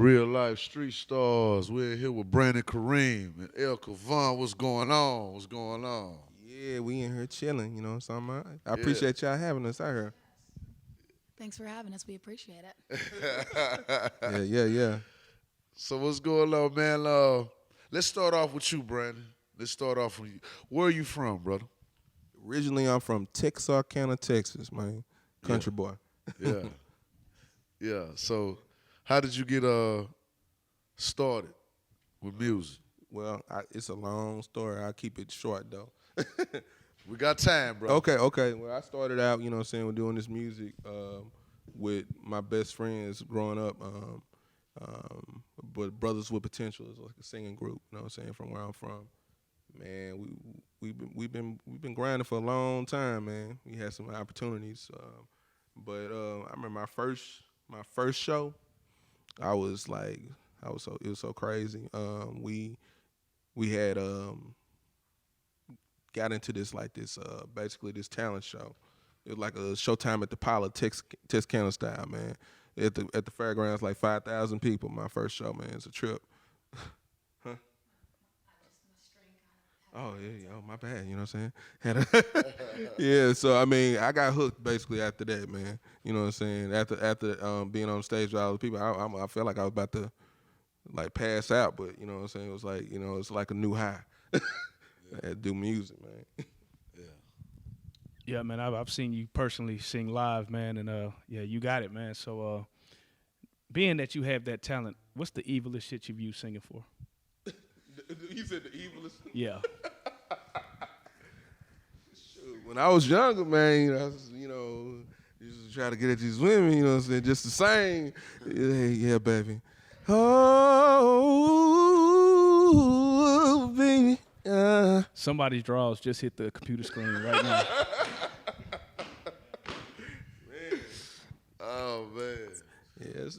Real life street stars. We're here with Brandon Kareem and El Kevon. What's going on? What's going on? Yeah, we in here chilling, you know what I'm talking about? I Yeah. appreciate y'all having us out here. Thanks for having us. We appreciate it. Yeah. So what's going on, man? Let's start off with you, Brandon. Let's start off with you. Where are you from, brother? Originally, I'm from Texarkana, Texas, man. Country boy. Yeah. Yeah. So how did you get started with music? Well, it's a long story. I'll keep it short, though. We got time, bro. Okay. Well, I started out, you know what I'm saying, with doing this music with my best friends growing up. But Brothers with Potential is like a singing group, you know what I'm saying, from where I'm from. Man, we've been grinding for a long time, man. We had some opportunities, but I remember my first show. It was so crazy. We had got into this basically this talent show. It was like a Showtime at the Pilot, Texarkana style, man. At the fairgrounds, like 5,000 people. My first show, man. It's a trip. Huh? Oh yeah, oh my bad. You know what I'm saying? Yeah. So I mean, I got hooked basically after that, man. You know what I'm saying? After being on stage with all the people, I felt like I was about to like pass out, but you know what I'm saying? It was like, it's like a new high. I had to do music, man. Yeah, man, I've seen you personally sing live, man, and yeah, you got it, man. So, being that you have that talent, what's the evilest shit you've used singing for? You said the evilest? Yeah. When I was younger, man, I was, used to try to get at these women, you know what I'm saying, just to sing. Yeah, baby. Oh, baby. Somebody's drawers just hit the computer screen right now. Man. Oh man. Yes,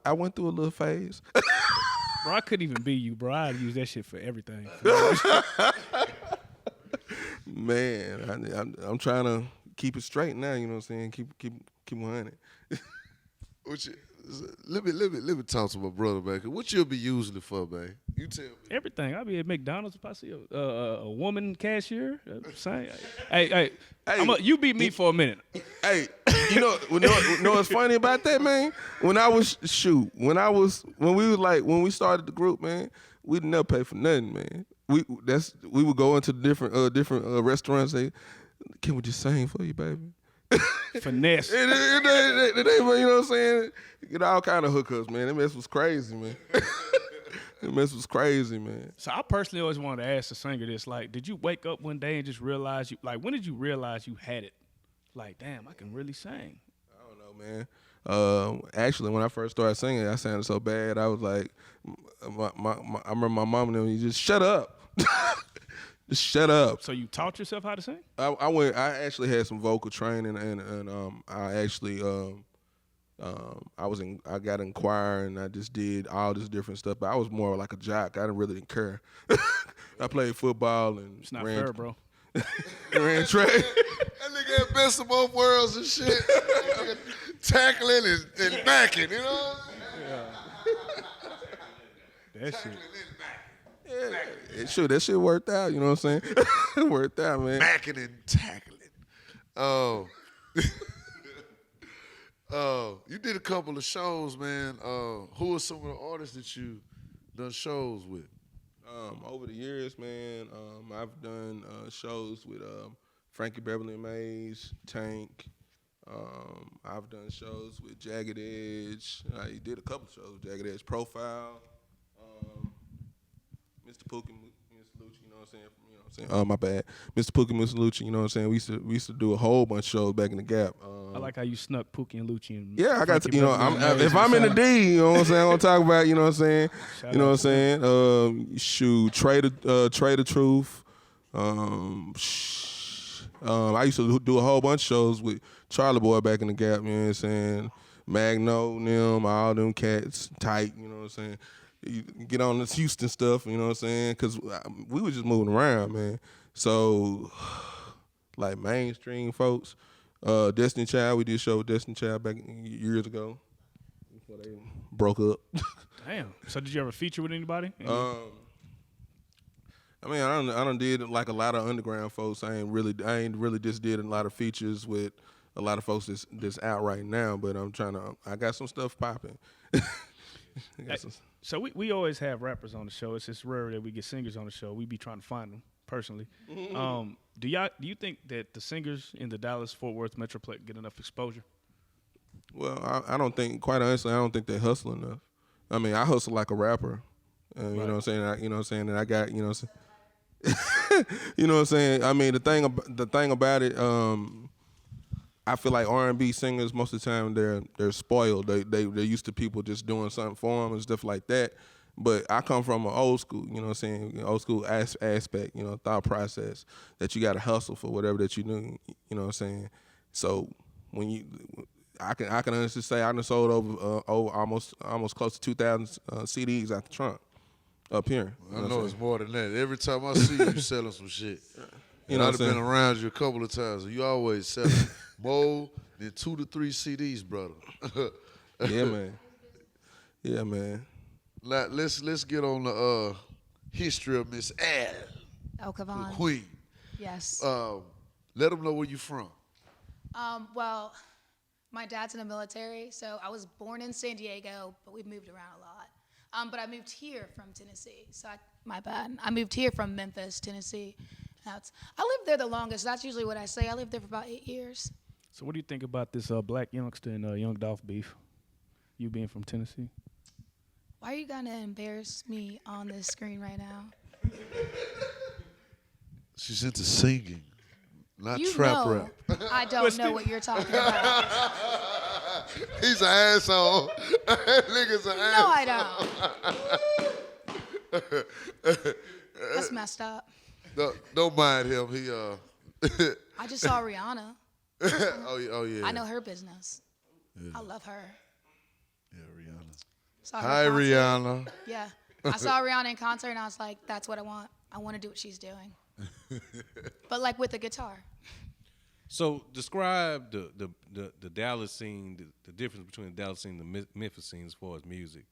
I went through a little phase. Bro, I couldn't even be you, bro. I'd use that shit for everything. Man, I'm trying to keep it straight now, you know what I'm saying? Keep 100. Let me talk to my brother, man. What you'll be using it for, man? You tell me. Everything. I'll be at McDonald's if I see a woman cashier. Saying, hey, you beat me for a minute. Hey, you know what's funny about that, man? When we started the group, man, we didn't never pay for nothing, man. We would go into different restaurants and say, can we just sing for you, baby? Finesse. You know what I'm saying? Get all kind of hookups, man. That mess was crazy, man. That mess was crazy, man. So I personally always wanted to ask the singer this, like, did you wake up one day and just realize when did you realize you had it? Like, damn, I can really sing. I don't know, man. Actually, when I first started singing, I sounded so bad. I was like, I remember my mom and them, you just shut up. Just shut up. So you taught yourself how to sing? I actually had some vocal training, and I actually I got in choir, and I just did all this different stuff. But I was more like a jock. I didn't care. I played football and it's not fair, bro. Ran track. That nigga had best of both worlds and shit. Tackling and backing, you know? That shit. Yeah, sure, that shit worked out, you know what I'm saying? It worked out, man. Backing and tackling. Oh. You did a couple of shows, man. Who are some of the artists that you done shows with? Over the years, man, I've done shows with Frankie Beverly and Mays, Tank. I've done shows with Jagged Edge. I did a couple shows with Jagged Edge Profile. Mr. Pookie, Mr. Lucci, you know what I'm saying? Oh, my bad. Mr. Pookie, Mr. Lucci, you know what I'm saying? We used to do a whole bunch of shows back in the Gap. I like how you snuck Pookie and Lucci. And yeah, I got to, Frankie if I'm in the D, you know what I'm saying? I'm gonna talk about, you know what I'm saying? Shout You know what out I'm saying? Shoot, Trader Truth. I used to do a whole bunch of shows with Charlie Boy back in the Gap, you know what I'm saying? Magno, them, all them cats, tight, you know what I'm saying? You get on this Houston stuff, you know what I'm saying? Because we were just moving around, man. So, like mainstream folks, Destiny Child, we did a show with Destiny Child back years ago. before they broke up. Damn. So did you ever feature with anybody? I mean, I done did like a lot of underground folks. I ain't really just did a lot of features with a lot of folks that's out right now. But I got some stuff popping. So we always have rappers on the show. It's just rare that we get singers on the show. We be trying to find them personally. Do you think that the singers in the Dallas-Fort Worth Metroplex get enough exposure? Well, I don't think, quite honestly, I don't think they hustle enough. I mean, I hustle like a rapper. You know what I'm saying? And I got, you know what I'm saying? You know what I'm saying? I mean, the thing about it, I feel like R&B singers most of the time they're spoiled. They're used to people just doing something for them and stuff like that. But I come from an old school, you know what I'm saying? Old school aspect, thought process that you got to hustle for whatever that you do. You know what I'm saying? So I can honestly say I done sold over almost close to 2,000 CDs out the trunk. Up here. I know it's more than that. Every time I see you selling some shit. You know what I'm I've saying? been around you a couple of times. You always selling more than 2 to 3 CDs, brother. Yeah, man. Yeah, man. Let's get on the history of Miss El the Kevon. Queen. Yes. Let them know where you from. Well, my dad's in the military, so I was born in San Diego, but we've moved around a lot. But I moved here from Tennessee, so my bad. I moved here from Memphis, Tennessee. I lived there the longest. That's usually what I say. I lived there for about 8 years. So what do you think about this black youngster and Young Dolph beef? You being from Tennessee? Why are you gonna embarrass me on this screen right now? She's into singing, not You trap know rap. I don't know what you're talking about. He's an asshole. Nigga's an No, asshole. I don't. That's messed up. Don't mind him. He I just saw Rihanna. oh yeah. I know her business. Yeah. I love her. Yeah, Rihanna. Saw her Hi, concert. Rihanna. Yeah. I saw Rihanna in concert and I was like, that's what I want. I want to do what she's doing. But like with a guitar. So describe the Dallas scene, the difference between the Dallas scene and the Memphis scene as far as music.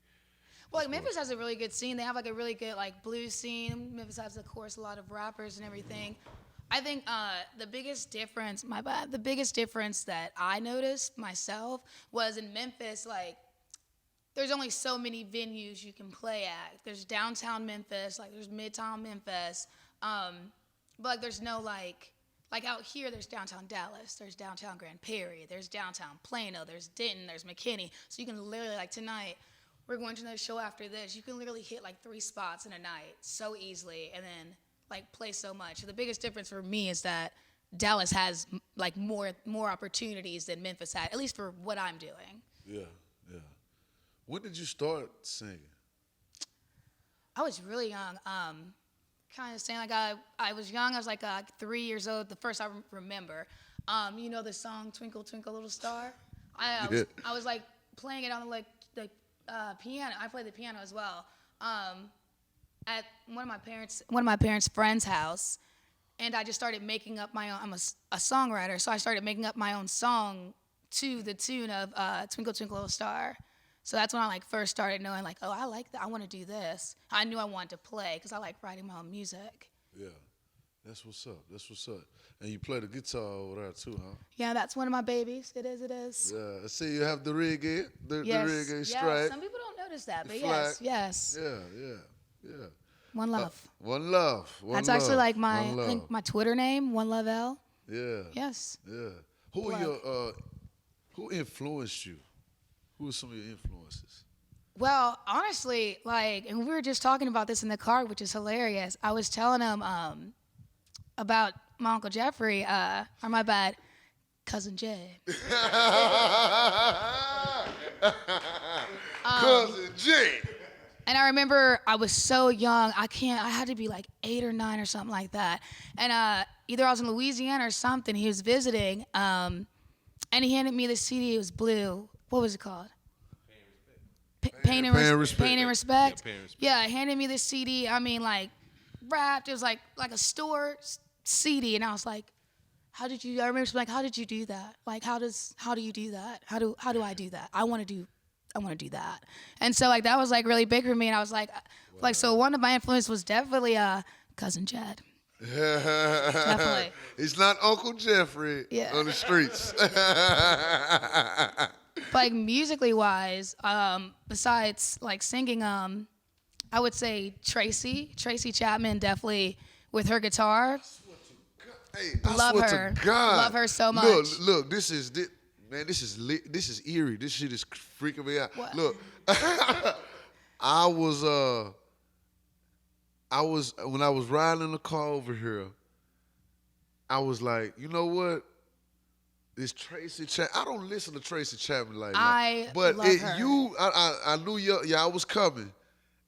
Well, like Memphis has a really good scene. They have like a really good like blues scene. Memphis has, of course, a lot of rappers and everything. I think the biggest difference that I noticed myself was in Memphis, like, there's only so many venues you can play at. There's downtown Memphis, like there's midtown Memphis, but like there's no like out here there's downtown Dallas, there's downtown Grand Prairie, there's downtown Plano, there's Denton, there's McKinney. So you can literally, like tonight, we're going to the show after this, you can literally hit like 3 spots in a night so easily and then like play so much. So the biggest difference for me is that Dallas has like more opportunities than Memphis had, at least for what I'm doing. Yeah. When did you start singing? I was really young. Kind of saying like I was young. I was like 3 years old. The first I remember. You know the song "Twinkle Twinkle Little Star." I was like playing it on the piano. I played the piano as well. At one of my parents' friend's house, and I just started making up my own. I'm a songwriter, so I started making up my own song to the tune of "Twinkle Twinkle Little Star." So that's when I like first started knowing like, oh, I like that. I want to do this. I knew I wanted to play because I like writing my own music. Yeah, that's what's up. And you play the guitar over there too, huh? Yeah, that's one of my babies. It is. Yeah, I see you have the reggae, the reggae yeah. stripe. Some people don't notice that, but flag. yes. Yeah. One Love. One Love. That's actually like I think my Twitter name, One Love L. Yeah. Yes. Yeah. Who influenced you? Who are some of your influences? Well, honestly, like, and we were just talking about this in the car, which is hilarious. I was telling him about my Uncle Jeffrey, or my bad, Cousin Jay. Cousin Jay. And I remember I was so young, I had to be like 8 or 9 or something like that. And either I was in Louisiana or something, he was visiting, and he handed me the CD, it was blue. What was it called? Pain and Respect. Yeah, handed me the CD. I mean, like, wrapped. It was like a store CD, and I was like, I remember like, how did you do that? Like, how do you do that? How do I do that? I want to do I want to do that. And so like that was like really big for me. And I was like so one of my influences was definitely Cousin Jed. Definitely. It's not Uncle Jeffrey Yeah. on the streets. Like musically wise, besides like singing, I would say Tracy Chapman, definitely with her guitar. Hey, I Love swear her. to God. Love her so much. Look, this is lit. This is eerie. This shit is freaking me out. What? Look, I was when I was riding in the car over here, I was like, you know what? This Tracy Chapman. I don't listen to Tracy Chapman like that. I But love her. I knew I was coming.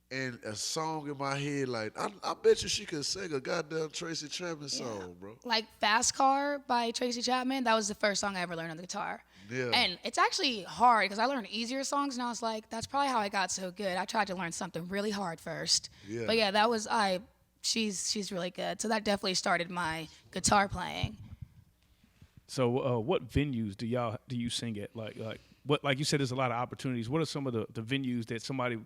And a song in my head, like, I bet you she could sing a goddamn Tracy Chapman song, bro. Like Fast Car by Tracy Chapman, that was the first song I ever learned on the guitar. Yeah. And it's actually hard because I learned easier songs and I was like, that's probably how I got so good. I tried to learn something really hard first. Yeah. But yeah, that was she's really good. So that definitely started my guitar playing. So what venues do you sing at? Like you said, there's a lot of opportunities. What are some of the venues that somebody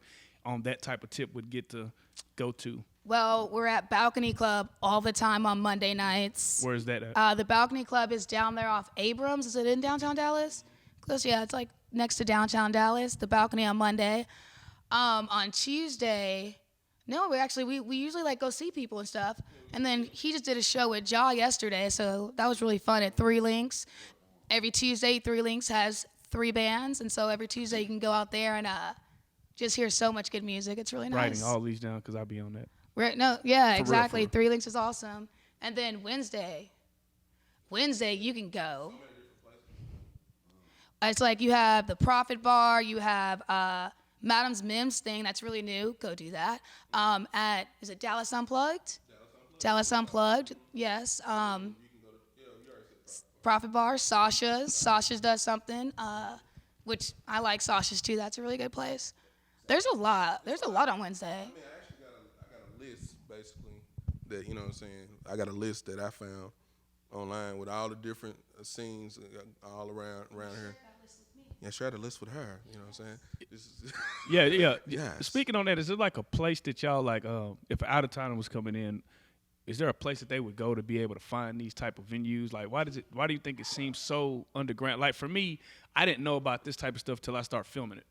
on that type of tip would get to go to? Well, we're at Balcony Club all the time on Monday nights. Where's that at? The Balcony Club is down there off Abrams. Is it in downtown Dallas? Close, yeah. It's like next to downtown Dallas. The Balcony on Monday. On Tuesday, no, we usually like go see people and stuff. And then he just did a show with Jaw yesterday, so that was really fun at 3 Links. Every Tuesday, 3 Links has 3 bands, and so every Tuesday you can go out there and just hear so much good music. It's really nice. Writing all these down because I'll be on that. Right? No, yeah, For exactly. real. 3 Links is awesome. And then Wednesday you can go. It's like you have the Profit Bar, you have Madam's Mims thing that's really new. Go do that. Is it Dallas Unplugged? Dallas Unplugged, yes. Profit Bar, Sasha's does something, which I like Sasha's too. That's a really good place. There's a lot on Wednesday. I mean, I got a list basically that, you know what I'm saying. I got a list that I found online with all the different scenes all around here. Yeah, share the list with her. You know what I'm saying? This is Yeah. Yes. Speaking on that, is it like a place that y'all like? If out of town was coming in, is there a place that they would go to be able to find these type of venues? Like, why do you think it seems so underground? Like for me, I didn't know about this type of stuff till I start filming it.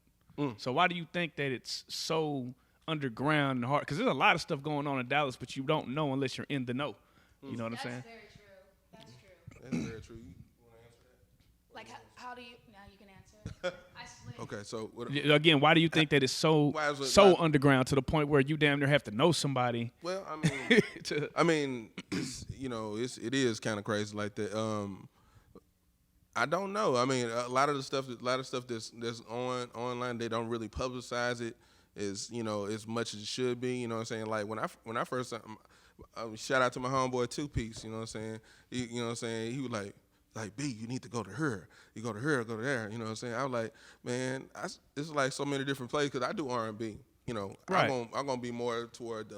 So why do you think that it's so underground and hard? Because there's a lot of stuff going on in Dallas, but you don't know unless you're in the know. You know what I'm saying? Very true. That's true. That's very true. You want to answer that? Like, how do you? Now you can answer. I slid. Okay, so what, Again, why do you think that it's so Why is it- so why- underground to the point where you damn near have to know somebody? well, I mean, to, it's, you know, it is kind of crazy like that. I don't know. I mean, a lot of the stuff that's online, they don't really publicize it as, you know, as much as it should be. You know what I'm saying? Like when I first shout out to my homeboy 2 Piece. You know what I'm saying? You know what I'm saying? He was like, B, you need to go to her. You go to her, go to there. You know what I'm saying? I was like, man, it's like so many different places because I do R&B. You know, Right. I'm gonna be more toward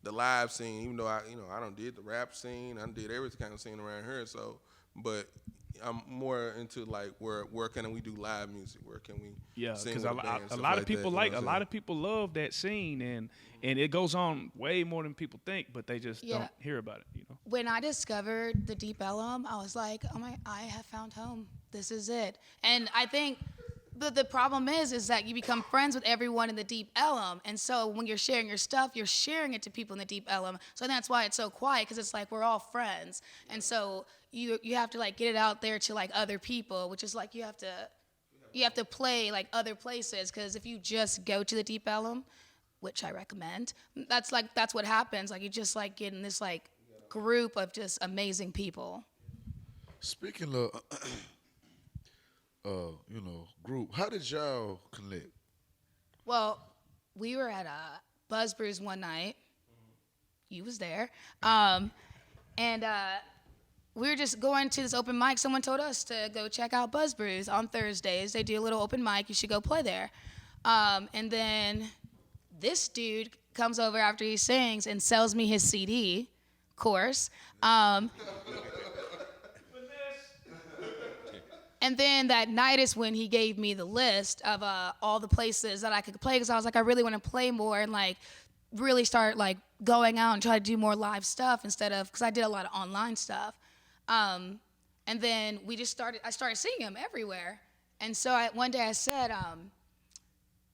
the live scene, even though I don't did the rap scene, I did every kind of scene around here. So, but I'm more into like where can we do live music? Where can we? Yeah, sing because with a band, a stuff lot of people that, you know a what I'm lot of people love that scene, and it goes on way more than people think, but they just Yeah. don't hear about it. You know. When I discovered the Deep Ellum, I was like, I have found home. This is it. And I think the problem is that you become friends with everyone in the Deep Ellum. And so when you're sharing your stuff, you're sharing it to people in the Deep Ellum. So that's why it's so quiet, because it's like we're all friends. And so you have to like get it out there to like other people, which is like you have to play like other places, because if you just go to the Deep Ellum, which I recommend, that's what happens. Like you just like get in this like group of just amazing people. Speaking of, group, how did y'all connect? Well, we were at Buzz Brews one night. You was there. And we were just going to this open mic. Someone told us to go check out Buzz Brews on Thursdays. They do a little open mic. You should go play there. And then this dude comes over after he sings and sells me his CD, of course. And then that night is when he gave me the list of all the places that I could play, because I was like, I really want to play more and like really start like going out and try to do more live stuff instead of, because I did a lot of online stuff. And then I started seeing him everywhere. And so one day I said,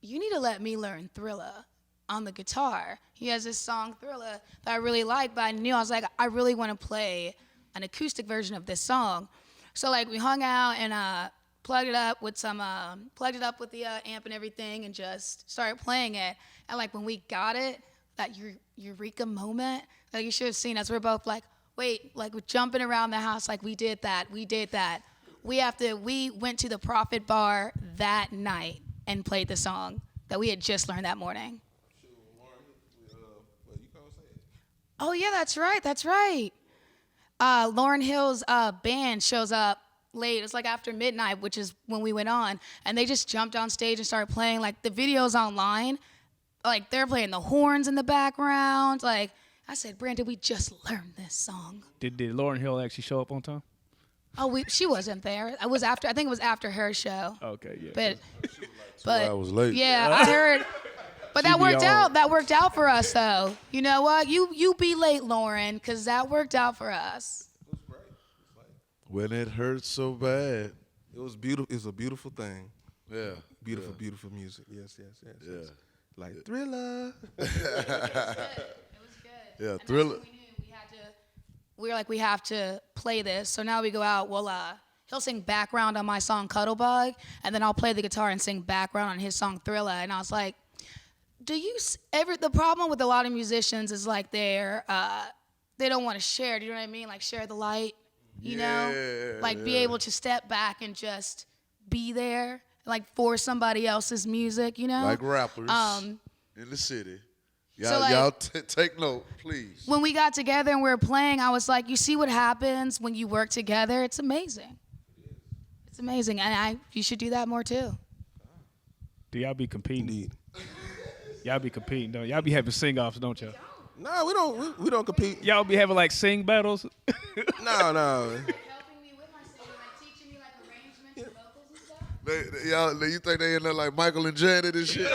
you need to let me learn Thriller on the guitar. He has this song Thriller that I really like, but I was like, I really want to play an acoustic version of this song. So like we hung out and plugged it up with the amp and everything, and just started playing it. And like when we got it, that eureka moment, like you should have seen us. We're both like, wait, like we're jumping around the house, like we did that. We went to the Prophet Bar that night and played the song that we had just learned that morning. Oh yeah, that's right. Lauryn Hill's band shows up late. It's like after midnight, which is when we went on, and they just jumped on stage and started playing. Like the videos online, like they're playing the horns in the background. Like I said, Brandon, we just learned this song. Did Lauryn Hill actually show up on time? Oh, she wasn't there. I think it was after her show. Okay, yeah. But I was late. Yeah, I heard. But that worked out. That worked out for us, though. You know what? You be late, Lauren, because that worked out for us. It was great. When it hurts so bad. It was beautiful. It was a beautiful thing. Yeah. Beautiful music. Yes. Yeah. Like Thriller. It was good. Yeah, And Thriller. that's when we were like, we have to play this. So now we go out. Well, he'll sing background on my song Cuddlebug, and then I'll play the guitar and sing background on his song Thriller. And I was like, the problem with a lot of musicians is like they don't want to share. Do you know what I mean? Like share the light, you know? Like be able to step back and just be there, like for somebody else's music, you know? Like rappers in the city. Y'all, So, like, y'all take note, please. When we got together and we were playing, I was like, you see what happens when you work together? It's amazing. It's amazing. And you should do that more too. Do y'all be competing? Indeed. Y'all be competing, don't y'all? Be having sing-offs, don't y'all? No, we don't compete. Y'all be having like sing battles? No. Helping me with my singing, like teaching me like arrangements and vocals and stuff. Y'all, you think they in there like Michael and Janet and shit?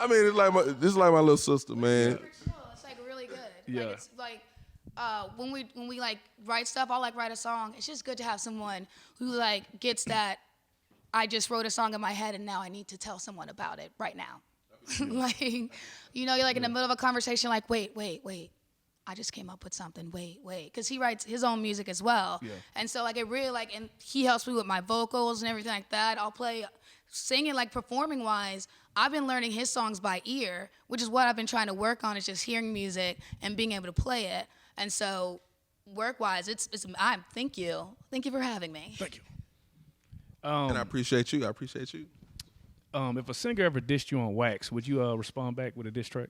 I mean, this is like my little sister, man. It's like really good. Yeah. Like it's like when we like write stuff, I'll like write a song. It's just good to have someone who like gets that I just wrote a song in my head and now I need to tell someone about it right now. Like, you know, you're like in the middle of a conversation, like, wait. I just came up with something. Wait. Because he writes his own music as well. Yeah. And so like it really like, and he helps me with my vocals and everything like that. I'll play singing, like performing wise. I've been learning his songs by ear, which is what I've been trying to work on, is just hearing music and being able to play it. And so work-wise, thank you. Thank you for having me. Thank you. And I appreciate you. If a singer ever dissed you on wax, would you respond back with a diss track?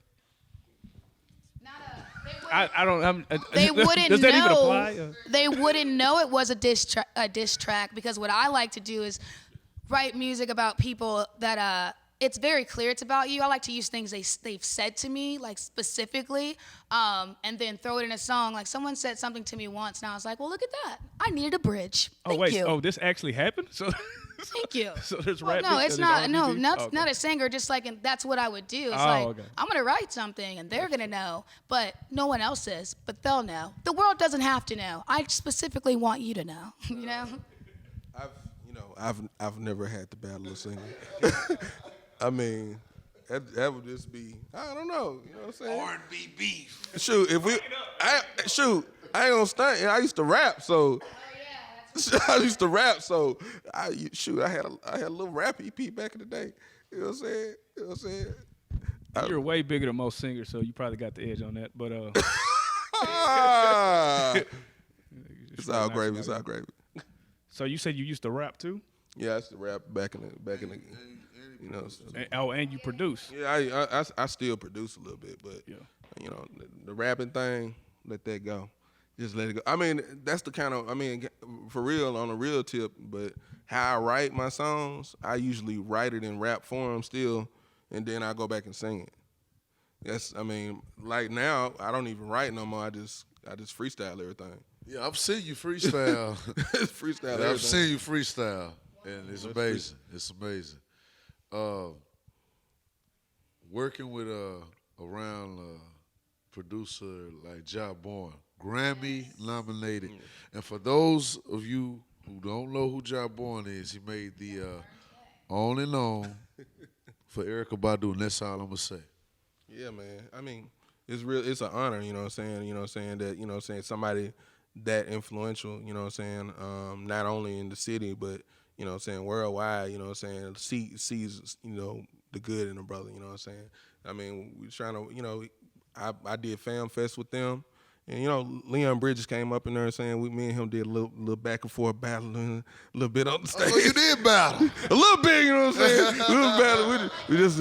They wouldn't Does that know. even apply? They wouldn't know it was a diss track, because what I like to do is write music about people that it's very clear it's about you. I like to use things they've said to me, like specifically, and then throw it in a song. Like someone said something to me once, and I was like, well, look at that. I needed a bridge. Thank you. Oh, this actually happened? So Thank you. So there's Well, rap. no, it's not. No, not Okay. a singer. Just like, and that's what I would do. It's Okay. I'm gonna write something, and they're gonna know, but no one else is. But they'll know. The world doesn't have to know. I specifically want you to know. You know. I've never had the battle of singing. I mean, that would just be, I don't know. You know what I'm saying? R&B beef. Shoot, I ain't gonna stunt. I used to rap, so. I used to rap, so I had a little rap EP back in the day. You know what I'm saying? You're way bigger than most singers, so you probably got the edge on that. But it's all gravy. So you said you used to rap too? Yeah, I used to rap back in the you know. So, And you produce. yeah, I still produce a little bit, but Yeah. you know, the rapping thing, let that go. Just let it go. I mean, that's the kind of, for real, on a real tip, but how I write my songs, I usually write it in rap form still, and then I go back and sing it. Like now, I don't even write no more. I just freestyle everything. Yeah, I've seen you freestyle. Freestyle. Yeah, I've seen you freestyle, and it's amazing. It's amazing. Working with around producer like Ja Bourne, Grammy nominated. And for those of you who don't know who Ja Bourne is, he made the On and On for Erykah Badu, and that's all I'm gonna say. Yeah, man. I mean, it's real. It's an honor. You know what I'm saying. You know what I'm saying that. You know what I'm saying somebody that influential. You know what I'm saying. Not only in the city, but you know what I'm saying worldwide. You know what I'm saying. Sees the good in a brother. You know what I'm saying. I mean, we trying to. I did Fam Fest with them. And Leon Bridges came up in there saying me and him did a little back and forth battling, a little bit on the stage. Oh, you did battle. A little bit, you know what I'm saying? A little battle. We just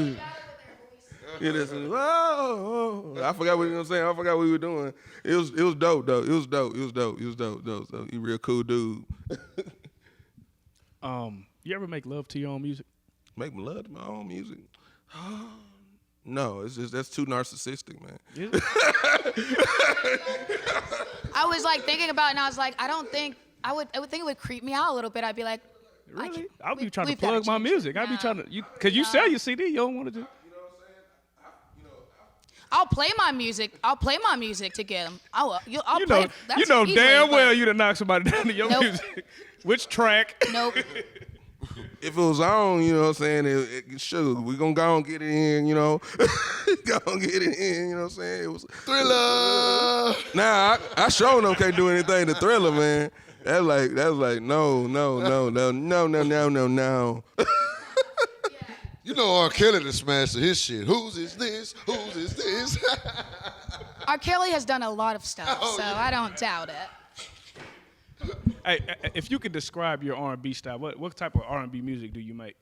I forgot what you know what I'm saying. I forgot what we were doing. It was dope though. It was dope. So he real cool dude. You ever make love to your own music? Make me love to my own music. No, it's just that's too narcissistic, man. Yeah. I was like thinking about it, and I was like, I would think it would creep me out a little bit. I'd be like, Really? I'll be trying to we've gotta plug my change music. it. I'll be No. trying to, because you sell your CD, you don't want to do. I'll play my music. I'll play my music to get them. I'll You play. know, That's you know easily, damn but well you'd have knocked somebody down to your Nope. music. Which track? Nope. If it was on, you know what I'm saying, sure, we gonna go and get it in, go and get it in, you know what I'm saying? It was Thriller. Nah, I sure no can't do anything to Thriller, man. That's like no. You know R. Kelly done smashed his shit. Whose is this? Whose is this? R. Kelly has done a lot of stuff, so I don't doubt it. Hey, if you could describe your R&B style, what type of R&B music do you make?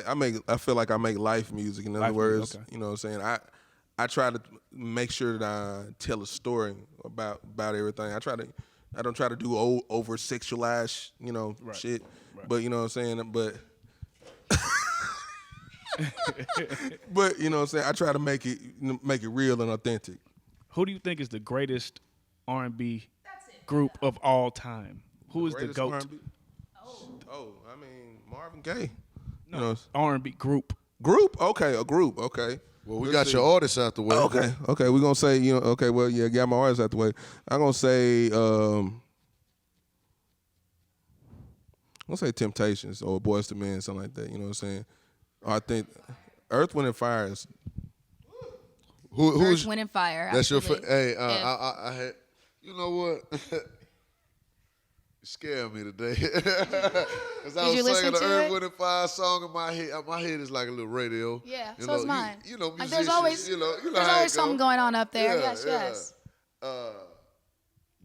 I mean, I feel like I make life music. In other Life words, music, okay. you know what I'm saying? I try to make sure that I tell a story about everything. I don't try to do over sexualized, Right. shit. Right. But you know what I'm saying? But but you know what I'm saying? I try to make it real and authentic. Who do you think is the greatest R&B group of all time? Who is the Greatest GOAT? R&B? Oh, I mean Marvin Gaye. No, You know, R&B group. group? Okay, a group. Okay. Well, we Let's got see. your artists out the way. Okay. We're gonna say, okay, well, yeah, got my artists out the way. I'm gonna say Temptations or Boyz II Men, something like that. You know what I'm saying? Or I think Earth, Wind and Fire is Who's Earth, Wind, and Fire. that's your absolutely. hey? Yeah. I had. You know what? You scared me today. Cause I Did you was listen singing the to Earth, it? Wind and Fire song in my head. My head is like a little radio. Yeah, You so is know, mine. You know, Like, musicians. there's always you know there's how it always something go. going on up there. Yeah, Yes, yeah. yes.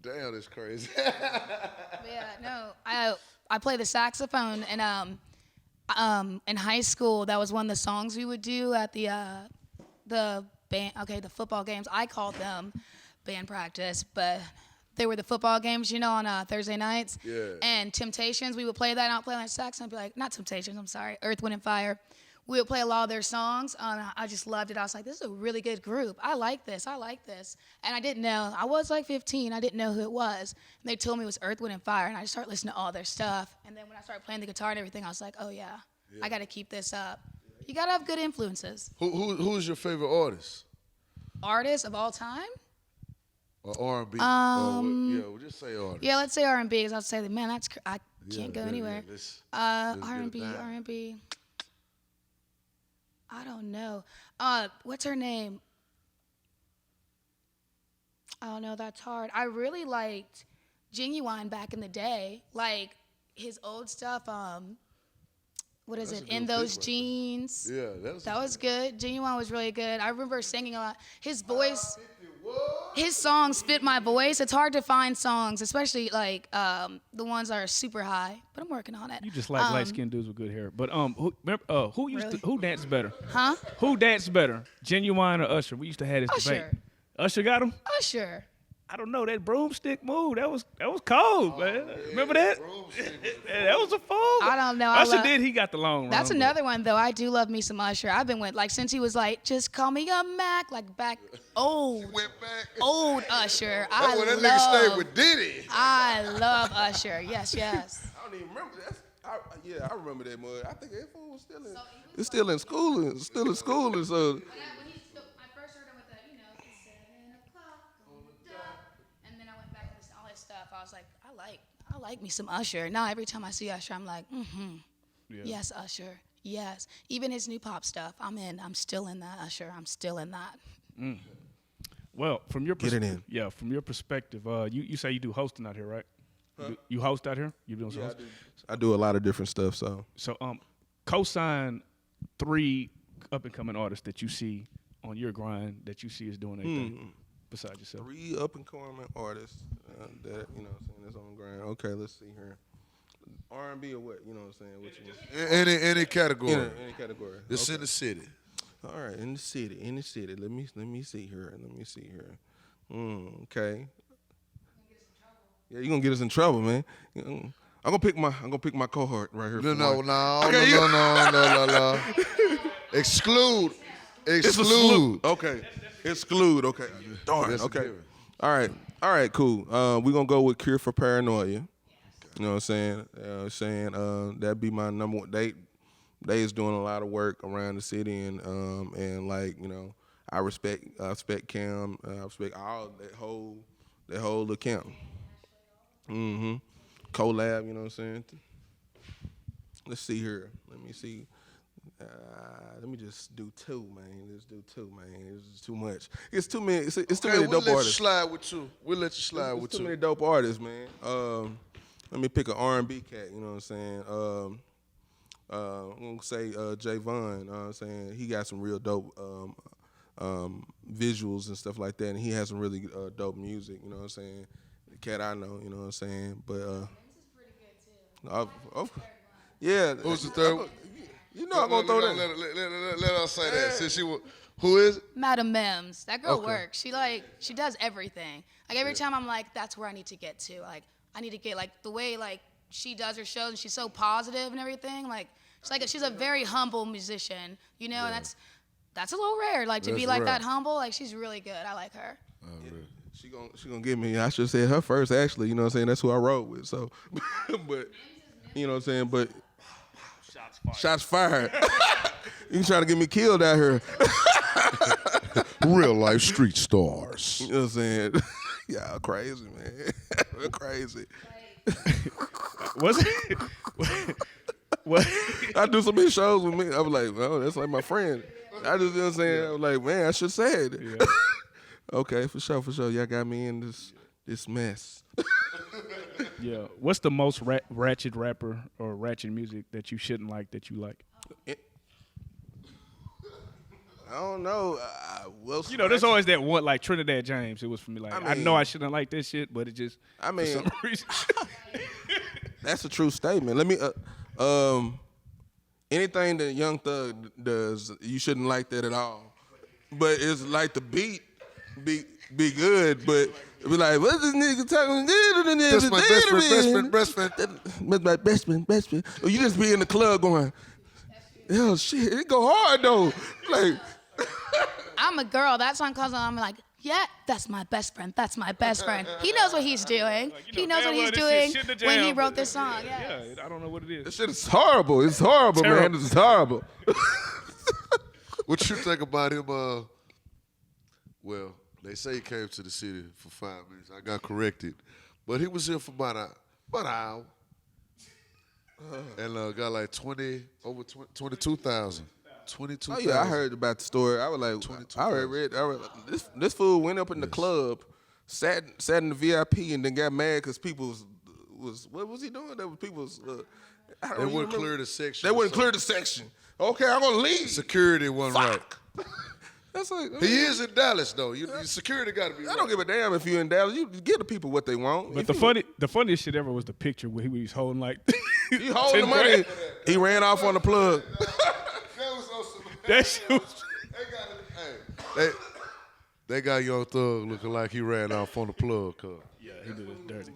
Damn, that's crazy. But yeah, no, I play the saxophone, and in high school that was one of the songs we would do at the band. Okay, the football games. I called them band practice, but they were the football games, on Thursday nights. Yeah. And Temptations, we would play that. And I'd play on sax, and I'd be like, not Temptations, I'm sorry, Earth, Wind, and Fire. We would play a lot of their songs. I just loved it. I was like, this is a really good group. I like this. And I didn't know. I was like 15. I didn't know who it was. And they told me it was Earth, Wind, and Fire. And I just started listening to all their stuff. And then when I started playing the guitar and everything, I was like, oh, yeah. I got to keep this up. You got to have good influences. Who's your favorite artist? Artists of all time? Or R&B? We'll just say artist. Yeah, let's say R&B. Because I'll say, man, I can't go Yeah, anywhere. let's R&B, get it down. R&B. I don't know. What's her name? Oh no, that's hard. I really liked Genuine back in the day, like his old stuff. What is That's it? a In good Those pick right Jeans. Yeah, That was good. Genuine was really good. I remember singing a lot. His voice, his songs fit my voice. It's hard to find songs, especially like the ones that are super high. But I'm working on it. You just like light-skinned dudes with good hair. But who danced better? Huh? Who danced better, Genuine or Usher? We used to have this debate. Usher. Usher got him? Usher. I don't know, that broomstick move, that was cold, man. Remember that? That was a fool. I don't know. Usher did, he got the long That's run, another one though. I do love me some Usher. I've been with like since he was like, just call me a Mac, like back old Usher. That's when that nigga stayed with Diddy. I love Usher. Yes. I don't even remember that. I remember that mud. I think that fool was still in. It's still in school. Still in school, and so. I first heard him with the, 7 o'clock on the dot, and then I went back to all his stuff. I was like, I like me some Usher. Now every time I see Usher, I'm like, yes, Usher, yes. Even his new pop stuff, I'm in. I'm still in that Usher. I'm still in that. Well, from your Get it in. Yeah, from your perspective, you say you do hosting out here, right? Huh? You host out here? You doing some hosting? I do a lot of different stuff. So co-sign 3 up and coming artists that you see on your grind that you see is doing anything besides yourself. 3 up and coming artists that that's on the grind. Okay, let's see here. R&B or what? You know what I'm saying? Any category. Any category. It's in the city. All right, in the city. Let me see here. Okay. Yeah, you're gonna get us in trouble, man. I'm gonna pick my cohort right here. No. Exclude. Okay. Exclude. Okay. Darn. That's Okay. All right. Cool. We're gonna go with Cure for Paranoia. You know what I'm saying? That'd be my number one. They is doing a lot of work around the city, and like I respect Cam. I respect all that whole little camp. Collab, you know what I'm saying? Let's see here. Let me see. Let me just do 2, man. Let's do 2, man. It's just too much. It's too many. It's too many dope artists. We'll let you slide with 2. Too many dope artists, man. Let me pick an R&B cat. You know what I'm saying? I'm gonna say Javon. You know what I'm saying? He got some real dope visuals and stuff like that, and he has some really dope music. You know what I'm saying? The cat I know. You know what I'm saying? But This is pretty good too. yeah. Who's the third one? I'm gonna throw that. Let us say that. Since who is it? Madam Mims. That girl works. She does everything. Like every time I'm like, that's where I need to get to. Like I need to get like the way like she does her shows and she's so positive and everything. Like she's a very humble musician, and that's a little rare. Like to be like that humble. Like she's really good. I like her. Oh, really? She gonna get me. I should have said her first, actually. You know what I'm saying? That's who I rode with. So, but you know what I'm saying? But shots fired. You trying to get me killed out here? Real life street stars. You know what I'm saying? Y'all crazy, man. We're crazy. Was it? What? I do so many shows with me. I was like, oh, that's like my friend. I just, you know what I'm saying? I was like, man, I should say it. Yeah. Okay, for sure. Y'all got me in this mess. Yeah. What's the most ratchet rapper or ratchet music that you shouldn't like that you like? I don't know. There's always that one, like Trinidad James. It was for me like, I know I shouldn't like this shit, but it just, for some reason. That's a true statement. Let me, anything that Young Thug does, you shouldn't like that at all. But it's like the beat be good, but it be like, what's this nigga talking? That's my best friend. That's my best friend. Or you just be in the club going, oh shit, it go hard though. Like, I'm a girl. That song comes on. I'm like, yeah, that's my best friend. That's my best friend. He knows what he's doing. He knows what he's doing when he wrote this song. Yeah, I don't know what it is. this shit is horrible. It's horrible, man. This is horrible. What you think about him? Well, they say he came to the city for 5 minutes. I got corrected, but he was here for about an hour, and got like 22,000. 22,000. Oh yeah, I heard about the story. I was like, I read this fool went up in the club, sat in the VIP, and then got mad because people was what was he doing? There was people. They wouldn't clear the section. They wouldn't clear the section. Okay, I'm gonna leave. Security wasn't right. That's like He is in Dallas though. Security got to be. I don't give a damn if you're in Dallas. You give the people what they want. But the funniest shit ever was the picture where he was holding like. He holding the money. He ran off on the plug. That was awesome. That shit was. They got Young Thug looking like he ran off on the plug car. Yeah, he did it dirty.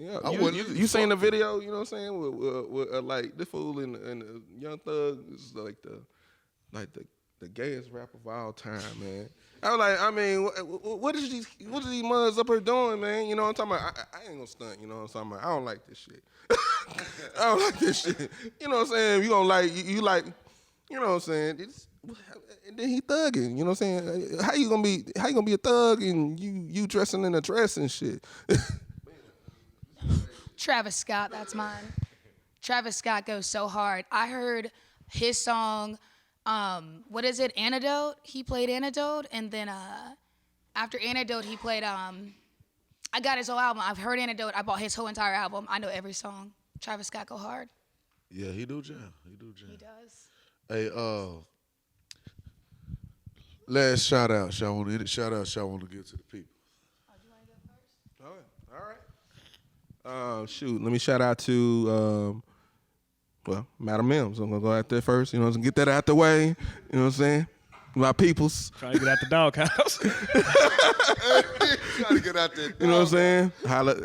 Yeah, I you, wouldn't you, even you seen the fuck video? You know what I'm saying? With like this fool and Young Thug is like the gayest rapper of all time, man. I was like, I mean, what is these mothers up here doing, man? You know what I'm talking about? I ain't gonna stunt. You know what I'm talking about? I don't like this shit. I don't like this shit. You know what I'm saying? You gonna like you like, you know what I'm saying? And then he thugging. You know what I'm saying? How you gonna be a thug and you dressing in a dress and shit? Travis Scott, that's mine. Travis Scott goes so hard. I heard his song, what is it, Antidote? He played Antidote, and then after Antidote, he played, I got his whole album. I've heard Antidote. I bought his whole entire album. I know every song. Travis Scott go hard. Yeah, he do jam. He does. Hey, last shout out. Shout out y'all want to give to the people. Oh, do you want to go first? All right. Shoot, let me shout out to, Madam Mims. I'm going to go out there first, you know, get that out the way, you know what I'm saying? My peoples. Trying to get out the doghouse. Trying to get out there. You know what I'm saying? Holla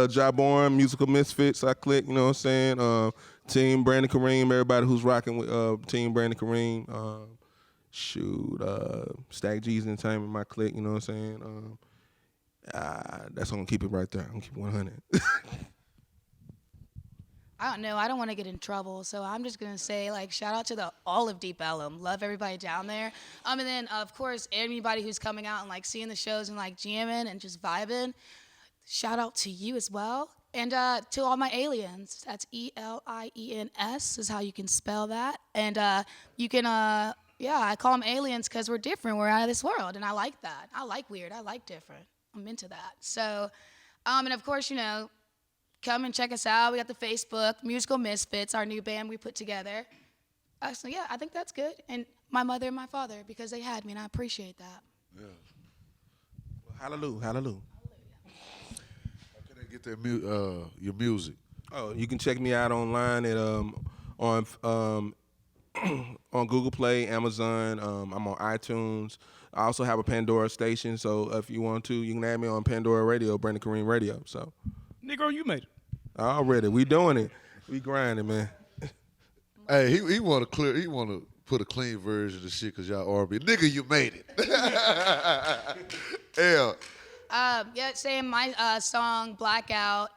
Jawborn, Musical Misfits, I click, you know what I'm saying? Team Brandon Kareem, everybody who's rocking with Team Brandon Kareem. Stack G's Entertainment, my click, you know what I'm saying? That's gonna keep it right there. I'm gonna keep it 100. I don't know. I don't want to get in trouble, so I'm just gonna say shout out to the all of Deep Ellum. Love everybody down there. And then of course anybody who's coming out and seeing the shows and jamming and just vibing. Shout out to you as well, and to all my aliens. That's ELIENS is how you can spell that. And you can I call them aliens because we're different. We're out of this world, and I like that. I like weird. I like different. I'm into that. So, and of course, come and check us out. We got the Facebook, Musical Misfits, our new band we put together. So yeah, I think that's good. And my mother and my father, because they had me, and I appreciate that. Yeah. Hallelujah. How can they get your music? Oh, you can check me out online at on Google Play, Amazon. I'm on iTunes. I also have a Pandora station, so if you want to, you can add me on Pandora Radio, Brandon Kareem Radio. So, Negro, you made it. already, we doing it. We grinding, man. Hey, he want to put a clean version of the shit because y'all R&B. Nigga, you made it. Yeah. Saying my song Blackout,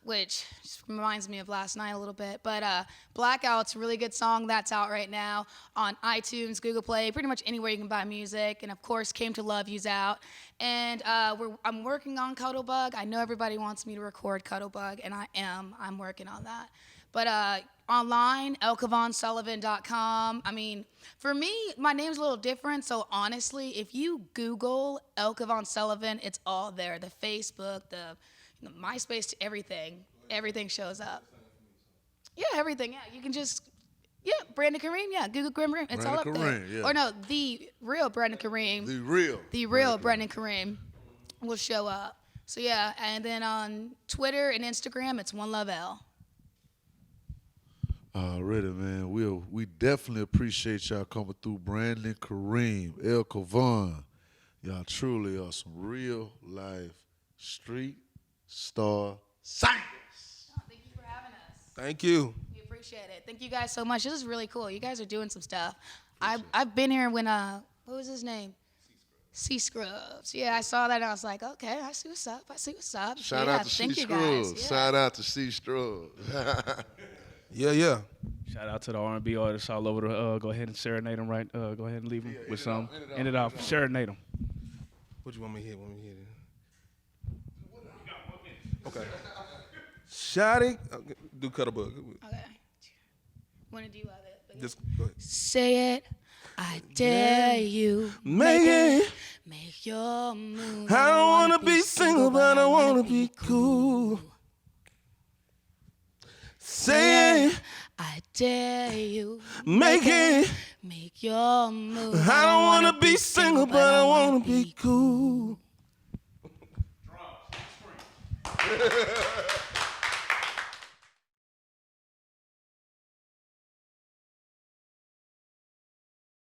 which just reminds me of last night a little bit. But Blackout's a really good song that's out right now on iTunes, Google Play, pretty much anywhere you can buy music. And of course, Came to Love You's out. And I'm working on Cuddlebug. I know everybody wants me to record Cuddlebug, and I am. I'm working on that. But online, elkevonsullivan.com. I mean, for me, my name's a little different. So honestly, if you Google El Kevon Sullivan, it's all there. The Facebook, the MySpace, everything shows up. Yeah, everything. Yeah, you can just Brandon Kareem. Yeah, Google Kareem. It's all up Brandon there. Kareem, yeah. Or no, the real Brandon Kareem. The real Brandon Kareem will show up. So yeah, and then on Twitter and Instagram, it's One Love L. Already, man. We definitely appreciate y'all coming through. Brandon Kareem, El Kevon. Y'all truly are some real life street star singers. Oh, thank you for having us. Thank you. We appreciate it. Thank you guys so much. This is really cool. You guys are doing some stuff. I've been here when what was his name? C Scrubs. Yeah, I saw that and I was like, okay, I see what's up. Shout out to C Scrubs. Yeah. Shout out to C Scrubs. Yeah. Shout out to the R&B artists all over the. Go ahead and serenade them, right? Go ahead and leave them with some. End it off. Serenade them. What you want me to hit? Okay. Shotty. Do Cuddlebug. Okay. Want to do it? Just go ahead. Say it. I dare you. Make it. Make your move. I don't wanna be single, but I wanna be cool. Say it. I dare you. Make it. Make your move. I don't wanna be single, but I wanna be cool.